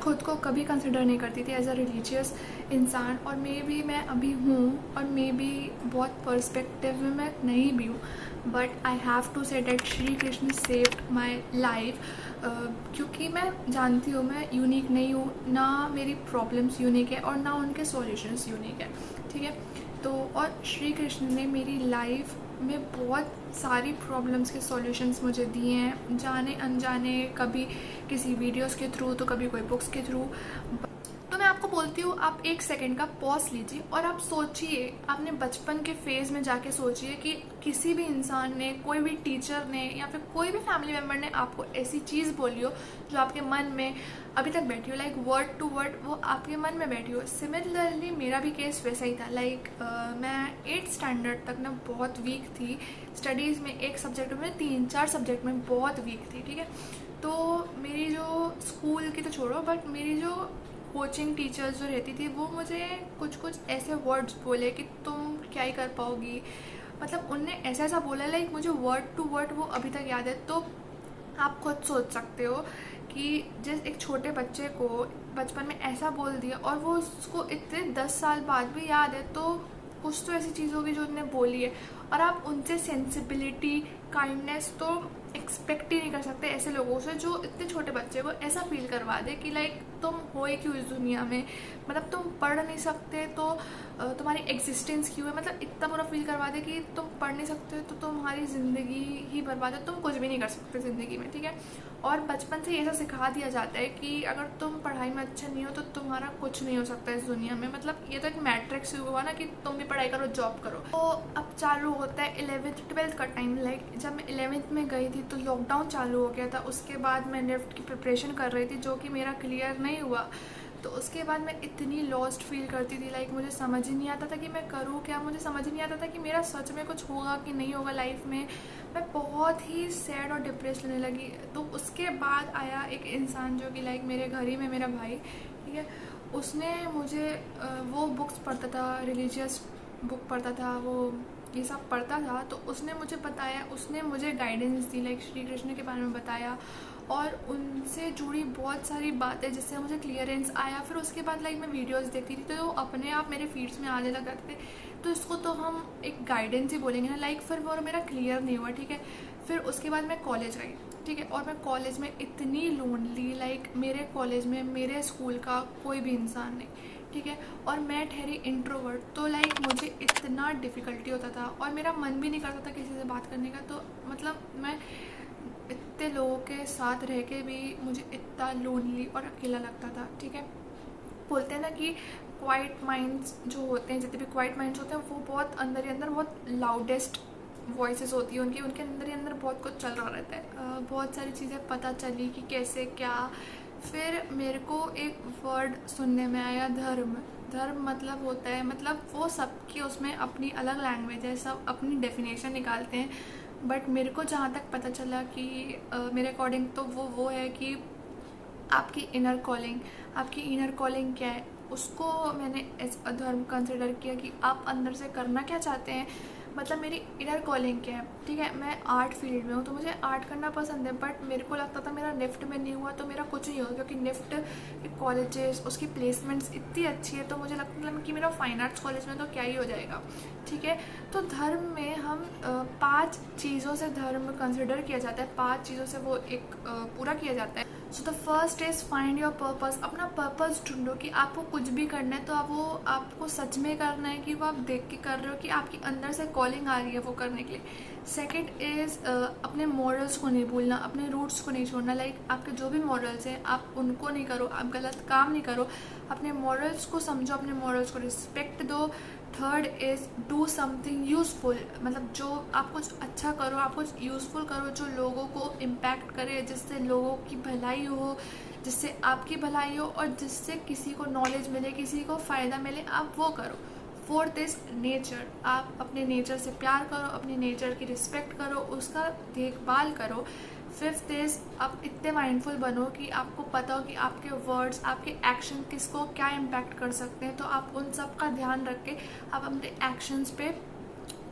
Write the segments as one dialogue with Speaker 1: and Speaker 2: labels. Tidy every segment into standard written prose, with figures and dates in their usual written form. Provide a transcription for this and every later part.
Speaker 1: खुद को कभी कंसिडर नहीं करती थी एज अ रिलीजियस इंसान, और मैं अभी हूँ, और मे बी बहुत पर्सपेक्टिव में मैं नहीं भी हूँ, but I have to say that Shri Krishna saved my life. क्योंकि मैं जानती हूँ मैं यूनिक नहीं हूँ, ना मेरी प्रॉब्लम्स यूनिक है और ना उनके सॉल्यूशंस यूनिक है, ठीक है। तो और श्री कृष्ण ने मेरी लाइफ में बहुत सारी प्रॉब्लम्स के सॉल्यूशंस मुझे दिए हैं, जाने अनजाने, कभी किसी वीडियोस के थ्रू तो कभी कोई बुक्स के थ्रू। तो मैं आपको बोलती हूँ, आप एक सेकंड का पॉज लीजिए और आप सोचिए, आपने बचपन के फेज़ में जाके सोचिए कि किसी भी इंसान ने, कोई भी टीचर ने या फिर कोई भी फैमिली मेम्बर ने आपको ऐसी चीज़ बोली हो जो आपके मन में अभी तक बैठी हो, लाइक वर्ड टू वर्ड वो आपके मन में बैठी हो। सिमिलरली मेरा भी केस वैसा ही था। लाइक मैं 8th स्टैंडर्ड तक ना बहुत वीक थी स्टडीज़ में, एक सब्जेक्ट में, 3-4 सब्जेक्ट में बहुत वीक थी, ठीक है। तो मेरी जो स्कूल की तो छोड़ो, बट मेरी जो कोचिंग टीचर्स जो रहती थी वो मुझे कुछ कुछ ऐसे वर्ड्स बोले कि तुम क्या ही कर पाओगी, मतलब उनने ऐसा ऐसा बोला, लाइक मुझे वर्ड टू वर्ड वो अभी तक याद है। तो आप खुद सोच सकते हो कि जिस एक छोटे बच्चे को बचपन में ऐसा बोल दिया और वो उसको इतने 10 साल बाद भी याद है, तो कुछ तो ऐसी चीज़ होगी जो उन्होंने बोली है, और आप उनसे सेंसिबिलिटी, काइंडनेस तो एक्सपेक्ट ही नहीं कर सकते ऐसे लोगों से जो इतने छोटे बच्चे को ऐसा फील करवा दे कि लाइक तुम हो ही क्यों इस दुनिया में, मतलब तुम पढ़ नहीं सकते तो तुम्हारी एग्जिस्टेंस क्यों है, मतलब इतना बुरा फील करवा दे कि तुम पढ़ नहीं सकते तो तुम्हारी ज़िंदगी ही बर्बाद है, तुम कुछ भी नहीं कर सकते ज़िंदगी में, ठीक है। और बचपन से ऐसा सिखा दिया जाता है कि अगर तुम पढ़ाई में अच्छे नहीं हो तो तुम्हारा कुछ नहीं हो सकता इस दुनिया में, मतलब ये तो एक मैट्रिक्स हुआ ना कि तुम भी पढ़ाई करो, जॉब करो। तो अब चालू होता है 11th-12th का टाइम। लाइक जब मैं 11th में गई थी तो लॉकडाउन चालू हो गया था, उसके बाद मैं निफ्ट की प्रिपरेशन कर रही थी जो कि मेरा क्लियर नहीं हुआ। तो उसके बाद मैं इतनी लॉस्ट फील करती थी, लाइक मुझे समझ ही नहीं आता था कि मैं करूँ क्या, मुझे समझ ही नहीं आता था कि मेरा सच में कुछ होगा कि नहीं होगा लाइफ में। मैं बहुत ही सैड और डिप्रेस लेने लगी। तो उसके बाद आया एक इंसान जो कि लाइक मेरे घर ही में मेरा भाई, ठीक है। उसने मुझे वो बुक्स पढ़ता था, रिलीजियस बुक पढ़ता था, वो ये सब पढ़ता था, तो उसने मुझे बताया, उसने मुझे गाइडेंस दी, लाइक श्री कृष्ण के बारे में बताया और उनसे जुड़ी बहुत सारी बातें जिससे मुझे क्लियरेंस आया। फिर उसके बाद लाइक मैं वीडियोस देखती थी तो अपने आप मेरे फीड्स में आने लग जाते थे, तो इसको तो हम एक गाइडेंस ही बोलेंगे ना। लाइक फिर वो मेरा क्लियर नहीं हुआ, ठीक है। फिर उसके बाद मैं कॉलेज गई, ठीक है, और मैं कॉलेज में इतनी लोनली, लाइक मेरे कॉलेज में मेरे स्कूल का कोई भी इंसान नहीं, ठीक है, और मैं ठहरी इंट्रोवर्ट, तो लाइक मुझे इतना डिफ़िकल्टी होता था और मेरा मन भी नहीं करता था किसी से बात करने का। तो मतलब मैं इतने लोगों के साथ रह के भी मुझे इतना लोनली और अकेला लगता था, ठीक है। बोलते हैं ना कि क्वाइट माइंड्स जो होते हैं, जितने भी क्वाइट माइंड्स होते हैं वो बहुत अंदर ही अंदर बहुत लाउडेस्ट वॉइसेस होती है उनकी, उनके अंदर ही अंदर बहुत कुछ चल रहा रहता है। बहुत सारी चीज़ें पता चली कि कैसे क्या। फिर मेरे को एक वर्ड सुनने में आया, धर्म। धर्म मतलब होता है, मतलब वो सबकी उसमें अपनी अलग लैंग्वेज है, सब अपनी डेफिनेशन निकालते हैं, बट मेरे को जहाँ तक पता चला कि मेरे अकॉर्डिंग तो वो है कि आपकी इनर कॉलिंग, आपकी इनर कॉलिंग क्या है, उसको मैंने एज अ धर्म कंसिडर किया कि आप अंदर से करना क्या चाहते हैं, मतलब मेरी इनर कॉलिंग क्या है, ठीक है। मैं आर्ट फील्ड में हूँ तो मुझे आर्ट करना पसंद है, बट मेरे को लगता था मेरा निफ्ट में नहीं हुआ तो मेरा कुछ नहीं होगा, क्योंकि निफ्ट के कॉलेजेस, उसकी प्लेसमेंट्स इतनी अच्छी है, तो मुझे लगता था कि मेरा फाइन आर्ट्स कॉलेज में तो क्या ही हो जाएगा, ठीक है। तो धर्म में हम 5 चीज़ों से धर्म कंसिडर किया जाता है, 5 चीज़ों से वो एक पूरा किया जाता है। So the first is find your purpose. अपना पर्पस ढूंढो कि आपको कुछ भी करना है तो आप वो आपको सच में करना है कि वो आप देख के कर रहे हो कि आपकी अंदर से कॉलिंग आ रही है वो करने के लिए। सेकंड इज़ अपने मॉरल्स को नहीं भूलना, अपने रूट्स को नहीं छोड़ना। लाइक आपके जो भी मॉरल्स हैं आप उनको नहीं करो, आप गलत काम नहीं करो, अपने मॉरल्स को समझो, अपने मॉरल्स को रिस्पेक्ट दो। Third is do something useful, मतलब जो आप कुछ अच्छा करो, आप कुछ यूज़फुल करो जो लोगों को इम्पैक्ट करे, जिससे लोगों की भलाई हो, जिससे आपकी भलाई हो और जिससे किसी को नॉलेज मिले, किसी को फ़ायदा मिले, आप वो करो। फोर्थ इज़ नेचर, आप अपने नेचर से प्यार करो, अपने नेचर की रिस्पेक्ट करो, उसका देखभाल करो। फिफ्थ इज़ आप इतने माइंडफुल बनो कि आपको पता हो कि आपके वर्ड्स, आपके एक्शन किसको क्या इम्पैक्ट कर सकते हैं, तो आप उन सब का ध्यान रख के आप अपने एक्शंस पे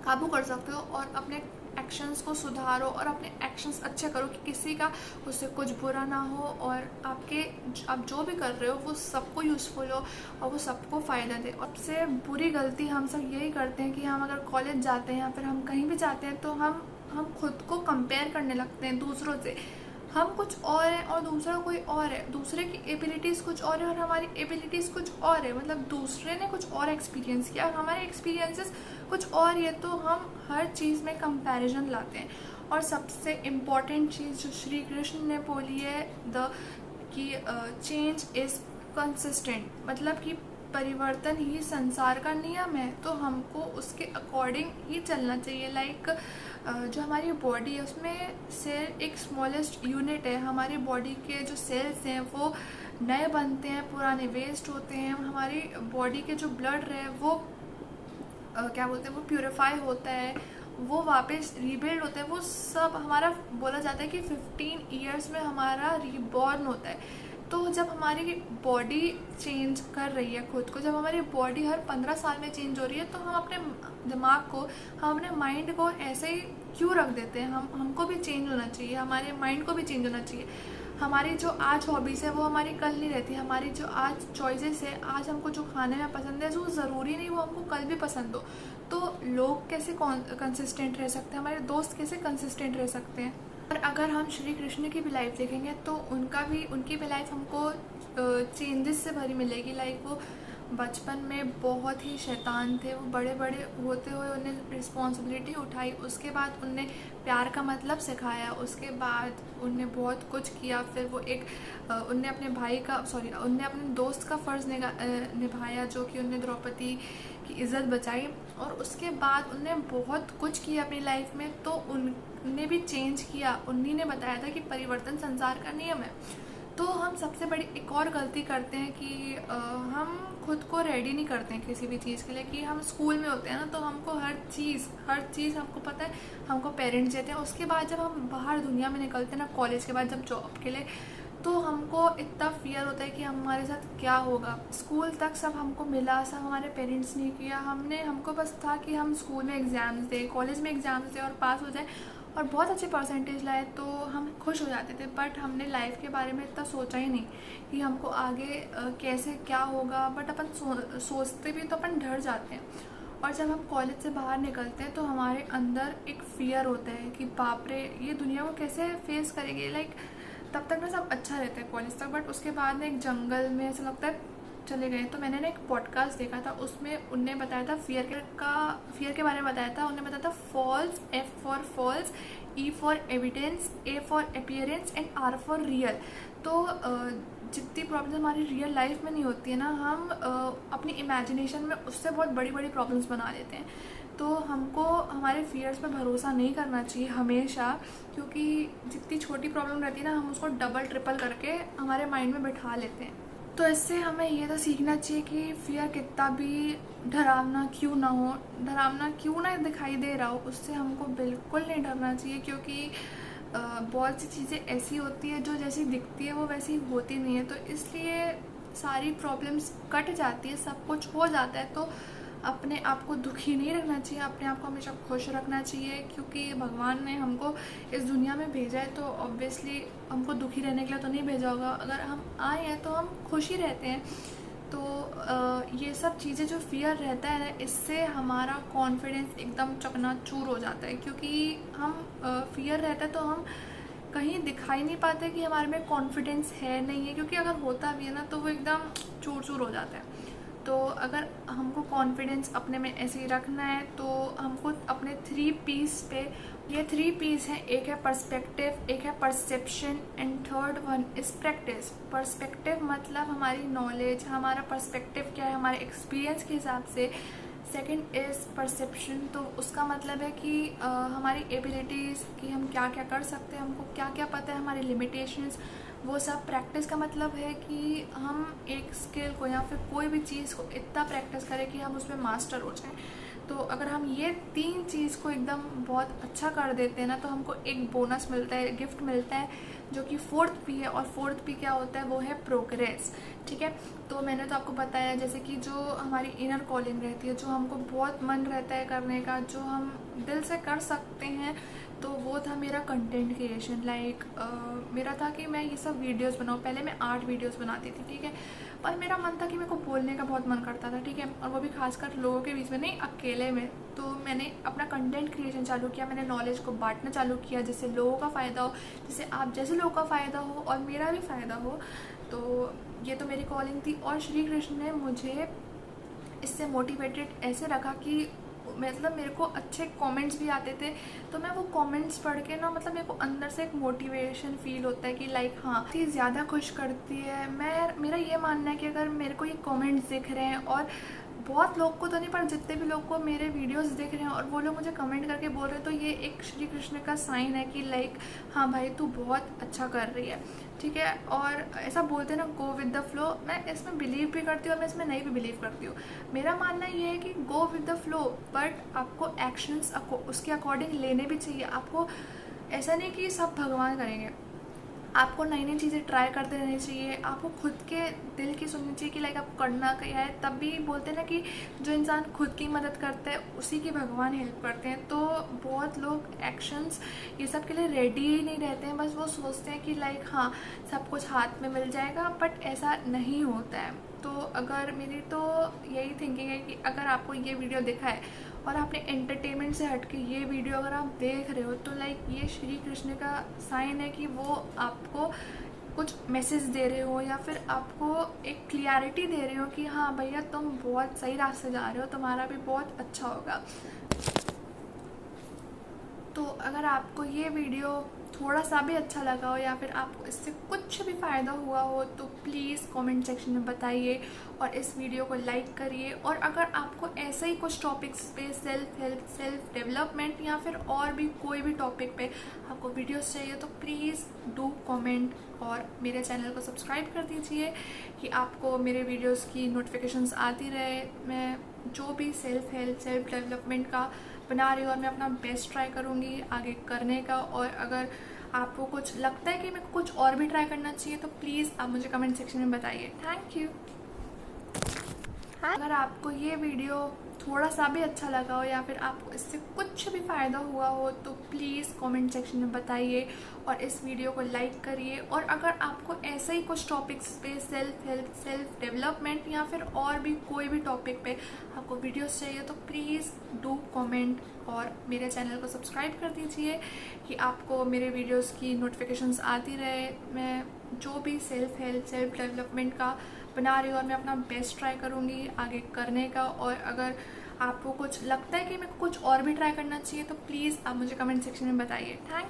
Speaker 1: काबू कर सकते हो और अपने एक्शंस को सुधारो और अपने एक्शंस अच्छे करो कि किसी का उससे कुछ बुरा ना हो और आप जो भी कर रहे हो वो सबको यूज़फुल हो और वो सबको फ़ायदा दे। और सबसे बुरी गलती हम सब यही करते हैं कि हम अगर कॉलेज जाते हैं या फिर हम कहीं भी जाते हैं तो हम खुद को कंपेयर करने लगते हैं दूसरों से। हम कुछ और हैं और दूसरा कोई और है, दूसरे की एबिलिटीज़ कुछ और है और हमारी एबिलिटीज़ कुछ और है। मतलब दूसरे ने कुछ और एक्सपीरियंस किया और हमारे एक्सपीरियंसेस कुछ और है, तो हम हर चीज़ में कंपैरिजन लाते हैं। और सबसे इम्पॉर्टेंट चीज़ जो श्री कृष्ण ने बोली है कि चेंज इज़ कंसिस्टेंट, मतलब कि परिवर्तन ही संसार का नियम है, तो हमको उसके अकॉर्डिंग ही चलना चाहिए। लाइक जो हमारी बॉडी है उसमें सेल एक स्मॉलेस्ट यूनिट है। हमारी बॉडी के जो सेल्स हैं वो नए बनते हैं, पुराने वेस्ट होते हैं। हमारी बॉडी के जो ब्लड है वो क्या बोलते हैं, वो प्यूरिफाई होता है, वो वापस रीबिल्ड होता है। वो सब हमारा बोला जाता है कि 15 ईयर्स में हमारा रीबॉर्न होता है। तो जब हमारी बॉडी चेंज कर रही है खुद को, जब हमारी बॉडी हर 15 साल में चेंज हो रही है, तो हम अपने दिमाग को, हम अपने माइंड को ऐसे ही क्यों रख देते हैं। हमको भी चेंज होना चाहिए, हमारे माइंड को भी चेंज होना चाहिए। हमारी जो आज हॉबीज़ है वो हमारी कल नहीं रहती। हमारी जो आज चॉइसेस है, आज हमको जो खाने में पसंद है, जो ज़रूरी नहीं वो हमको कल भी पसंद हो। तो लोग कैसे कंसिस्टेंट रह सकते हैं, हमारे दोस्त कैसे कंसिस्टेंट रह सकते हैं। और अगर हम श्री कृष्ण की भी लाइफ देखेंगे तो उनकी भी लाइफ हमको चेंजेस से भरी मिलेगी। लाइक वो बचपन में बहुत ही शैतान थे, वो बड़े बड़े होते हुए उन्हें रिस्पॉन्सिबिलिटी उठाई, उसके बाद उनने प्यार का मतलब सिखाया, उसके बाद उनने बहुत कुछ किया। फिर वो उनने अपने दोस्त का फ़र्ज़ निभाया, जो कि उनने द्रौपदी की इज़्ज़त बचाई। और उसके बाद उनने बहुत कुछ किया अपनी लाइफ में, तो उनने भी चेंज किया। उन्हीं ने बताया था कि परिवर्तन संसार का नियम है। तो हम सबसे बड़ी एक और गलती करते हैं कि हम खुद को रेडी नहीं करते हैं किसी भी चीज़ के लिए। कि हम स्कूल में होते हैं ना, तो हमको हर चीज़ हमको पता है, हमको पेरेंट्स देते हैं। उसके बाद जब हम बाहर दुनिया में निकलते हैं ना, कॉलेज के बाद जब जॉब के लिए, तो हमको इतना फियर होता है कि हमारे साथ क्या होगा। स्कूल तक सब हमको मिला, सब हमारे पेरेंट्स ने किया। हमको बस था कि हम स्कूल में एग्ज़ाम्स दें, कॉलेज में एग्ज़ाम्स दें और पास हो जाए और बहुत अच्छे परसेंटेज लाए, तो हम खुश हो जाते थे। बट हमने लाइफ के बारे में इतना सोचा ही नहीं कि हमको आगे कैसे क्या होगा। बट अपन सोचते भी तो अपन डर जाते हैं। और जब हम कॉलेज से बाहर निकलते हैं तो हमारे अंदर एक फ़ियर होता है कि बाप रे, ये दुनिया को कैसे फेस करेंगे। लाइक तब तक ना सब अच्छा रहता है कॉलेज तक, बट उसके बाद ना एक जंगल में ऐसा लगता है चले गए। तो मैंने ना एक पॉडकास्ट देखा था, उसमें उनने बताया था फियर के बारे में बताया था। उन्होंने बताया था false, F for false, E for evidence, A for appearance and R for real. तो जितनी प्रॉब्लम हमारी रियल लाइफ में नहीं होती है ना, हम अपनी इमेजिनेशन में उससे बहुत बड़ी बड़ी प्रॉब्लम्स बना लेते हैं। तो हमको हमारे फियर्स पर भरोसा नहीं करना चाहिए हमेशा, क्योंकि जितनी छोटी प्रॉब्लम रहती है ना, हम उसको डबल ट्रिपल करके हमारे माइंड में बिठा लेते हैं। तो इससे हमें ये तो सीखना चाहिए कि फियर कितना भी डरावना क्यों ना दिखाई दे रहा हो, उससे हमको बिल्कुल नहीं डरना चाहिए। क्योंकि बहुत सी चीज़ें ऐसी होती है जो जैसी दिखती है वो वैसी होती नहीं है। तो इसलिए सारी प्रॉब्लम्स कट जाती है, सब कुछ हो जाता है। तो अपने आप को दुखी नहीं रखना चाहिए, अपने आप को हमेशा खुश रखना चाहिए। क्योंकि भगवान ने हमको इस दुनिया में भेजा है, तो ऑब्वियसली हमको दुखी रहने के लिए तो नहीं भेजा होगा। अगर हम आए हैं तो हम खुश ही रहते हैं। तो ये सब चीज़ें जो फियर रहता है ना, इससे हमारा कॉन्फिडेंस एकदम चकनाचूर हो जाता है। क्योंकि हम फियर रहता है तो हम कहीं दिखाई नहीं पाते कि हमारे में कॉन्फिडेंस है नहीं है। क्योंकि अगर होता भी है ना, तो वो एकदम चूर चूर हो जाता है। तो अगर हमको कॉन्फिडेंस अपने में ऐसे ही रखना है, तो हमको अपने 3 P's पे, ये 3 P's हैं, एक है पर्सपेक्टिव, एक है perception and third one is practice. Perspective मतलब हमारी नॉलेज, हमारा पर्सपेक्टिव क्या है हमारे एक्सपीरियंस के हिसाब से। सेकंड इज़ परसेप्शन, तो उसका मतलब है कि हमारी एबिलिटीज़, कि हम क्या क्या कर सकते हैं, हमको क्या क्या पता है, हमारी लिमिटेशंस, वो सब। प्रैक्टिस का मतलब है कि हम एक स्किल को या फिर कोई भी चीज़ को इतना प्रैक्टिस करें कि हम उसमें मास्टर हो जाएं। तो अगर हम ये 3 चीज़ को एकदम बहुत अच्छा कर देते हैं ना, तो हमको एक बोनस मिलता है, गिफ्ट मिलता है, जो कि 4th P है। और 4th P क्या होता है, वो है प्रोग्रेस। ठीक है, तो मैंने तो आपको बताया जैसे कि जो हमारी इनर कॉलिंग रहती है, जो हमको बहुत मन रहता है करने का, जो हम दिल से कर सकते हैं, तो वो था मेरा कंटेंट क्रिएशन। मेरा था कि मैं ये सब वीडियोस बनाऊँ। पहले मैं आर्ट वीडियोस बनाती थी, ठीक है, पर मेरा मन था कि मेरे को बोलने का बहुत मन करता था, ठीक है, और वो भी खासकर लोगों के बीच में, नहीं अकेले में। तो मैंने अपना कंटेंट क्रिएशन चालू किया, मैंने नॉलेज को बांटना चालू किया, जिससे लोगों का फ़ायदा हो, जिससे आप जैसे लोगों का फ़ायदा हो और मेरा भी फ़ायदा हो। तो ये तो मेरी कॉलिंग थी। और श्री कृष्ण ने मुझे इससे मोटिवेटेड ऐसे रखा कि मतलब मेरे को अच्छे कमेंट्स भी आते थे, तो मैं वो कमेंट्स पढ़ के ना, मतलब मेरे को अंदर से एक मोटिवेशन फील होता है कि लाइक हाँ, चीज़ ज़्यादा खुश करती है। मेरा ये मानना है कि अगर मेरे को ये कमेंट्स दिख रहे हैं, और बहुत लोग को तो नहीं, पर जितने भी लोग को मेरे वीडियोस दिख रहे हैं और वो लोग मुझे कमेंट करके बोल रहे हैं, तो ये एक श्री कृष्ण का साइन है कि लाइक हाँ भाई, तू बहुत अच्छा कर रही है, ठीक है। और ऐसा बोलते हैं ना, गो विद द फ्लो, मैं इसमें बिलीव भी करती हूँ और मैं इसमें नहीं भी बिलीव करती हूँ। मेरा मानना ये है कि go with the flow, but आपको एक्शंस उसके अकॉर्डिंग लेने भी चाहिए। आपको ऐसा नहीं कि सब भगवान करेंगे, आपको नई नई चीज़ें ट्राई करते रहनी चाहिए। आपको खुद के दिल की सुननी चाहिए कि लाइक आप करना क्या है। तब भी बोलते हैं ना कि जो इंसान खुद की मदद करता है उसी की भगवान हेल्प करते हैं। तो बहुत लोग एक्शंस ये सब के लिए रेडी ही नहीं रहते हैं, बस वो सोचते हैं कि लाइक हाँ, सब कुछ हाथ में मिल जाएगा, बट ऐसा नहीं होता है। तो अगर मेरी तो यही थिंकिंग है कि अगर आपको ये वीडियो दिखा है और आपने एंटरटेनमेंट से हट के ये वीडियो अगर आप देख रहे हो, तो लाइक ये श्री कृष्ण का साइन है कि वो आपको कुछ मैसेज दे रहे हो, या फिर आपको एक क्लियरिटी दे रहे हो कि हाँ भैया, तुम बहुत सही रास्ते जा रहे हो, तुम्हारा भी बहुत अच्छा होगा। तो अगर आपको ये वीडियो थोड़ा सा भी अच्छा लगा हो, या फिर आपको इससे कुछ भी फ़ायदा हुआ हो, तो प्लीज़ कमेंट सेक्शन में बताइए और इस वीडियो को लाइक करिए। और अगर आपको ऐसे ही कुछ टॉपिक्स पे, सेल्फ हेल्प, सेल्फ डेवलपमेंट, या फिर और भी कोई भी टॉपिक पे आपको वीडियोस चाहिए, तो प्लीज़ डू कमेंट और मेरे चैनल को सब्सक्राइब कर दीजिए कि आपको मेरे वीडियोस की नोटिफिकेशंस आती रहे। मैं जो भी सेल्फ हेल्प, सेल्फ डेवलपमेंट का बना रही हूँ, और मैं अपना बेस्ट ट्राई करूँगी आगे करने का। और अगर आपको कुछ लगता है कि मेरे को कुछ और भी ट्राई करना चाहिए, तो प्लीज़ आप मुझे कमेंट सेक्शन में बताइए। Thank you. अगर आपको ये वीडियो थोड़ा सा भी अच्छा लगा हो, या फिर आपको इससे कुछ भी फ़ायदा हुआ हो, तो प्लीज़ कमेंट सेक्शन में बताइए और इस वीडियो को लाइक करिए। और अगर आपको ऐसे ही कुछ टॉपिक्स पे, सेल्फ हेल्प, सेल्फ डेवलपमेंट, या फिर और भी कोई भी टॉपिक पे आपको वीडियोस चाहिए, तो प्लीज़ डू कमेंट और मेरे चैनल को सब्सक्राइब कर दीजिए कि आपको मेरे वीडियोस की नोटिफिकेशंस आती रहे। मैं जो भी सेल्फ हेल्प, सेल्फ डेवलपमेंट का बना रही हूँ, और मैं अपना बेस्ट ट्राई करूँगी आगे करने का। और अगर आपको कुछ लगता है कि मेरे को कुछ और भी ट्राई करना चाहिए, तो प्लीज़ आप मुझे कमेंट सेक्शन में बताइए। थैंक